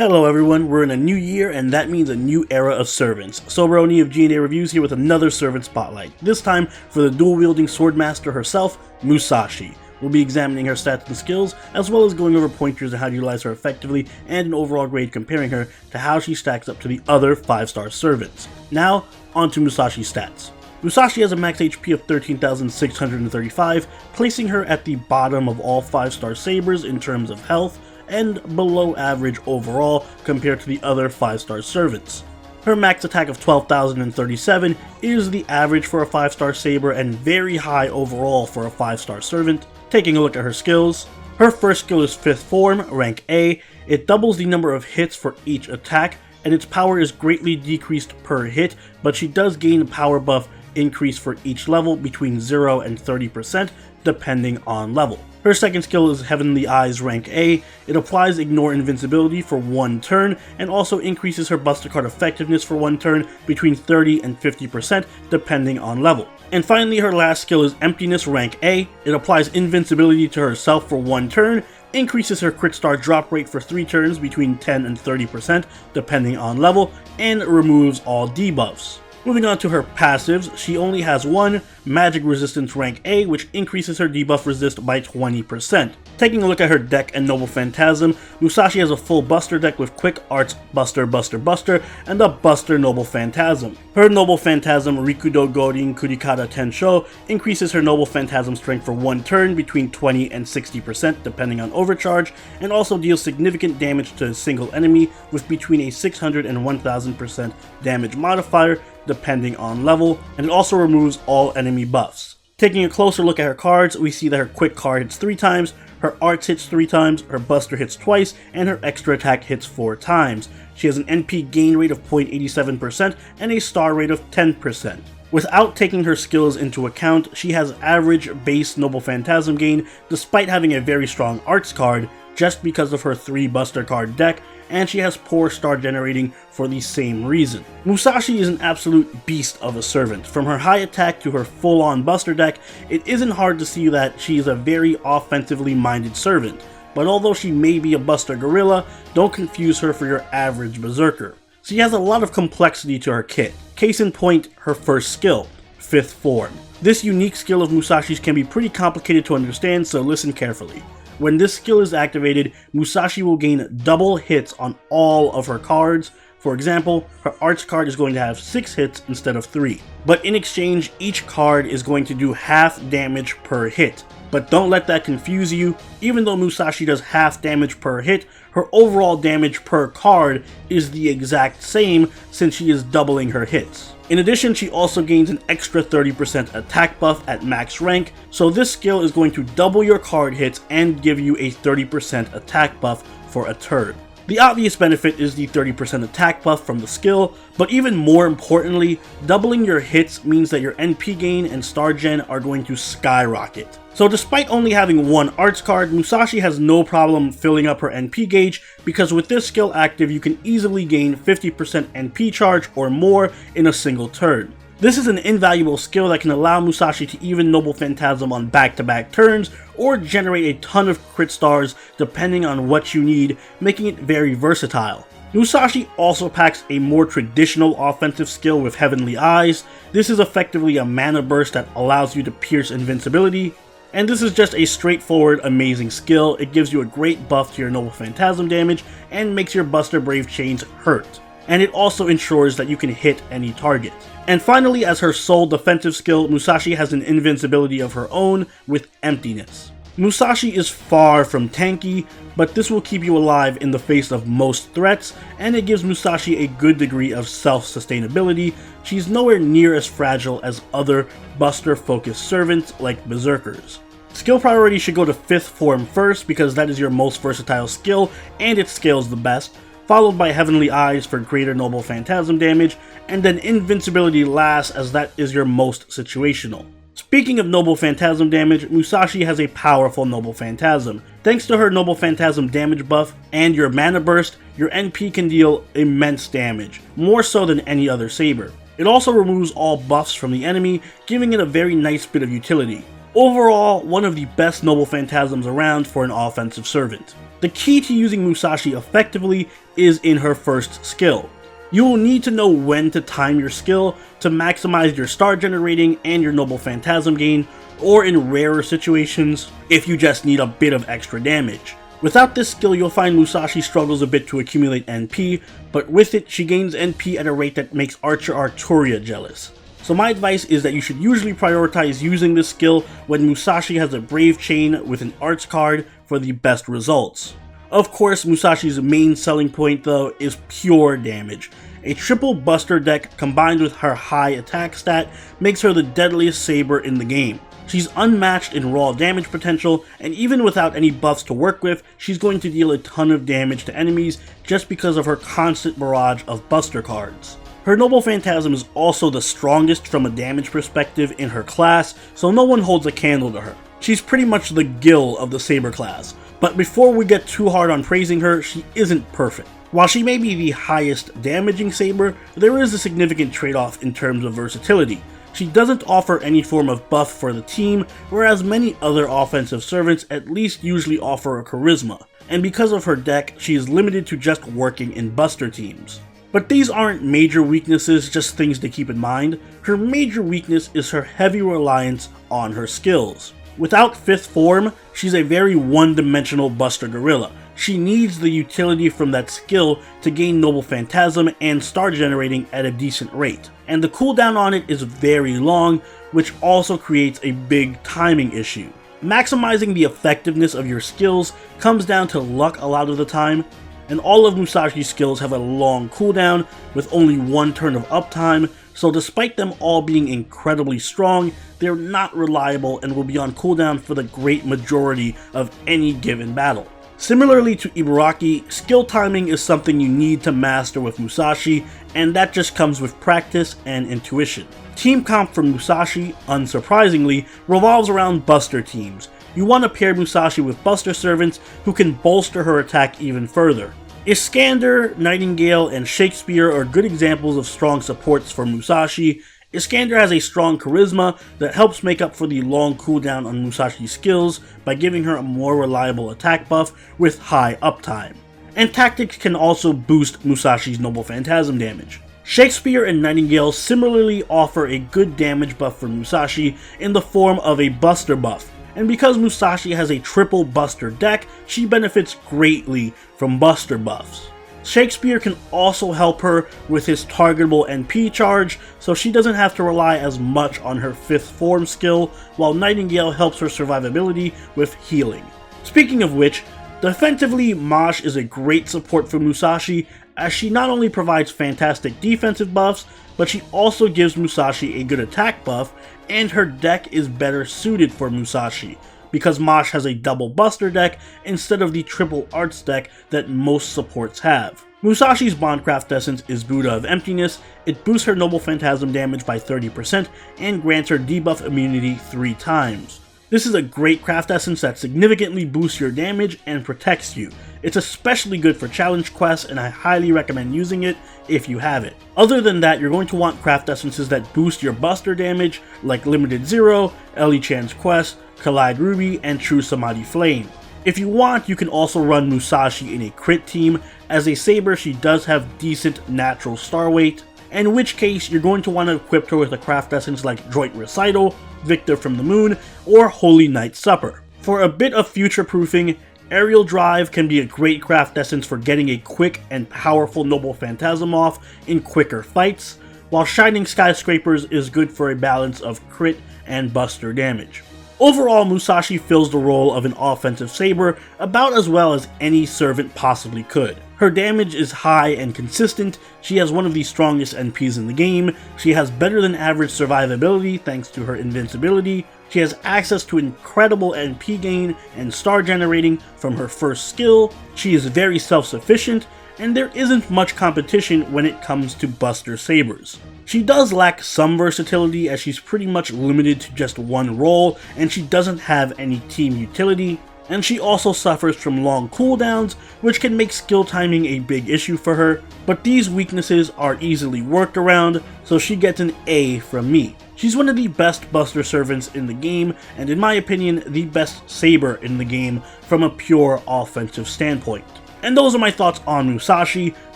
Hello everyone, we're in a new year and that means a new era of servants. Soberoni of G&A Reviews here with another servant spotlight, this time for the dual-wielding swordmaster herself, Musashi. We'll be examining her stats and skills, as well as going over pointers on how to utilize her effectively and an overall grade comparing her to how she stacks up to the other 5-star servants. Now, on to Musashi's stats. Musashi has a max HP of 13,635, placing her at the bottom of all 5-star sabers in terms of health, and below average overall compared to the other 5-star servants. Her max attack of 12,037 is the average for a 5-star saber and very high overall for a 5-star servant. Taking a look at her skills, her first skill is 5th form, rank A. It doubles the number of hits for each attack, and its power is greatly decreased per hit, but she does gain a power buff increase for each level between 0 and 30% depending on level. Her second skill is Heavenly Eyes rank A. It applies Ignore Invincibility for 1 turn and also increases her Buster Card effectiveness for 1 turn between 30 and 50% depending on level. And finally, her last skill is Emptiness rank A. It applies Invincibility to herself for 1 turn, increases her crit star drop rate for 3 turns between 10 and 30% depending on level, and removes all debuffs. Moving on to her passives, she only has one, Magic Resistance rank A, which increases her debuff resist by 20%. Taking a look at her deck and Noble Phantasm, Musashi has a full Buster deck with Quick Arts Buster Buster Buster and a Buster Noble Phantasm. Her Noble Phantasm Rikudo Gorin Kurikata Tensho increases her Noble Phantasm strength for 1 turn between 20 and 60% depending on overcharge, and also deals significant damage to a single enemy with between a 600 and 1000% damage modifier depending on level, and it also removes all enemy buffs. Taking a closer look at her cards, we see that her quick card hits 3 times, her arts hits 3 times, her buster hits twice, and her extra attack hits 4 times. She has an NP gain rate of 0.87% and a star rate of 10%. Without taking her skills into account, she has average base Noble Phantasm gain despite having a very strong arts card just because of her 3 buster card deck, and she has poor star generating for the same reason. Musashi is an absolute beast of a servant. From her high attack to her full-on buster deck, it isn't hard to see that she is a very offensively minded servant, but although she may be a buster gorilla, don't confuse her for your average berserker. She has a lot of complexity to her kit. Case in point, her first skill, 5th form. This unique skill of Musashi's can be pretty complicated to understand, so listen carefully. When this skill is activated, Musashi will gain double hits on all of her cards. For example, her arts card is going to have 6 hits instead of 3. But in exchange, each card is going to do half damage per hit. But don't let that confuse you. Even though Musashi does half damage per hit, her overall damage per card is the exact same since she is doubling her hits. In addition, she also gains an extra 30% attack buff at max rank, so this skill is going to double your card hits and give you a 30% attack buff for a turn. The obvious benefit is the 30% attack buff from the skill, but even more importantly, doubling your hits means that your NP gain and star gen are going to skyrocket. So despite only having 1 arts card, Musashi has no problem filling up her NP gauge, because with this skill active you can easily gain 50% NP charge or more in a single turn. This is an invaluable skill that can allow Musashi to even Noble Phantasm on back-to-back turns, or generate a ton of crit stars depending on what you need, making it very versatile. Musashi also packs a more traditional offensive skill with Heavenly Eyes. This is effectively a mana burst that allows you to pierce invincibility, and this is just a straightforward amazing skill. It gives you a great buff to your Noble Phantasm damage and makes your Buster Brave chains hurt. And it also ensures that you can hit any target. And finally, as her sole defensive skill, Musashi has an invincibility of her own with Emptiness. Musashi is far from tanky, but this will keep you alive in the face of most threats, and it gives Musashi a good degree of self-sustainability. She's nowhere near as fragile as other buster-focused servants like berserkers. Skill priority should go to 5th form first because that is your most versatile skill and it scales the best, followed by Heavenly Eyes for greater Noble Phantasm damage, and then Invincibility last as that is your most situational. Speaking of Noble Phantasm damage, Musashi has a powerful Noble Phantasm. Thanks to her Noble Phantasm damage buff and your mana burst, your NP can deal immense damage, more so than any other saber. It also removes all buffs from the enemy, giving it a very nice bit of utility. Overall, one of the best Noble Phantasms around for an offensive servant. The key to using Musashi effectively is in her first skill. You will need to know when to time your skill to maximize your star generating and your noble phantasm gain, or in rarer situations, if you just need a bit of extra damage. Without this skill, you'll find Musashi struggles a bit to accumulate NP, but with it, she gains NP at a rate that makes Archer Arturia jealous. So my advice is that you should usually prioritize using this skill when Musashi has a Brave Chain with an Arts card for the best results. Of course, Musashi's main selling point though is pure damage. A triple Buster deck combined with her high attack stat makes her the deadliest saber in the game. She's unmatched in raw damage potential, and even without any buffs to work with, she's going to deal a ton of damage to enemies just because of her constant barrage of Buster cards. Her Noble Phantasm is also the strongest from a damage perspective in her class, so no one holds a candle to her. She's pretty much the Gil of the Saber class, but before we get too hard on praising her, she isn't perfect. While she may be the highest damaging Saber, there is a significant trade-off in terms of versatility. She doesn't offer any form of buff for the team, whereas many other offensive servants at least usually offer a charisma, and because of her deck, she is limited to just working in Buster teams. But these aren't major weaknesses, just things to keep in mind. Her major weakness is her heavy reliance on her skills. Without 5th form, she's a very one-dimensional Buster Gorilla. She needs the utility from that skill to gain Noble Phantasm and star generating at a decent rate. And the cooldown on it is very long, which also creates a big timing issue. Maximizing the effectiveness of your skills comes down to luck a lot of the time, and all of Musashi's skills have a long cooldown with only one turn of uptime, so despite them all being incredibly strong, they're not reliable and will be on cooldown for the great majority of any given battle. Similarly to Ibaraki, skill timing is something you need to master with Musashi, and that just comes with practice and intuition. Team comp for Musashi, unsurprisingly, revolves around Buster teams. You want to pair Musashi with Buster servants who can bolster her attack even further. Iskander, Nightingale, and Shakespeare are good examples of strong supports for Musashi. Iskander has a strong charisma that helps make up for the long cooldown on Musashi's skills by giving her a more reliable attack buff with high uptime. And tactics can also boost Musashi's Noble Phantasm damage. Shakespeare and Nightingale similarly offer a good damage buff for Musashi in the form of a Buster buff. And because Musashi has a triple Buster deck, she benefits greatly from Buster buffs. Shakespeare can also help her with his targetable NP charge, so she doesn't have to rely as much on her 5th form skill, while Nightingale helps her survivability with healing. Speaking of which, defensively, Mosh is a great support for Musashi, as she not only provides fantastic defensive buffs, but she also gives Musashi a good attack buff, and her deck is better suited for Musashi, because Mosh has a double Buster deck instead of the triple Arts deck that most supports have. Musashi's Bondcraft Essence is Buddha of Emptiness. It boosts her Noble Phantasm damage by 30% and grants her debuff immunity 3 times. This is a great craft essence that significantly boosts your damage and protects you. It's especially good for challenge quests, and I highly recommend using it if you have it. Other than that, you're going to want craft essences that boost your Buster damage, like Limited Zero, Ellie Chan's Quest, Collide Ruby, and True Samadhi Flame. If you want, you can also run Musashi in a crit team. As a Saber, she does have decent natural star weight, in which case you're going to want to equip her with a craft essence like Droit Recital, Victor from the Moon, or Holy Night Supper. For a bit of future proofing, Aerial Drive can be a great craft essence for getting a quick and powerful Noble Phantasm off in quicker fights, while Shining Skyscrapers is good for a balance of crit and Buster damage. Overall, Musashi fills the role of an offensive Saber about as well as any servant possibly could. Her damage is high and consistent, she has one of the strongest NPs in the game, she has better than average survivability thanks to her invincibility, she has access to incredible NP gain and star generating from her first skill, she is very self-sufficient, and there isn't much competition when it comes to Buster Sabers. She does lack some versatility as she's pretty much limited to just one role, and she doesn't have any team utility, and she also suffers from long cooldowns, which can make skill timing a big issue for her, but these weaknesses are easily worked around, so she gets an A from me. She's one of the best Buster servants in the game, and in my opinion, the best saber in the game from a pure offensive standpoint. And those are my thoughts on Musashi.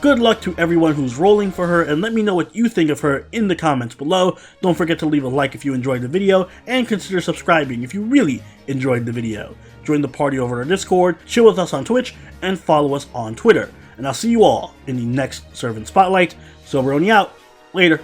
Good luck to everyone who's rolling for her, and let me know what you think of her in the comments below. Don't forget to leave a like if you enjoyed the video, and consider subscribing if you really enjoyed the video. Join the party over on Discord, chill with us on Twitch, and follow us on Twitter. And I'll see you all in the next Servant Spotlight. Soberoni out. Later.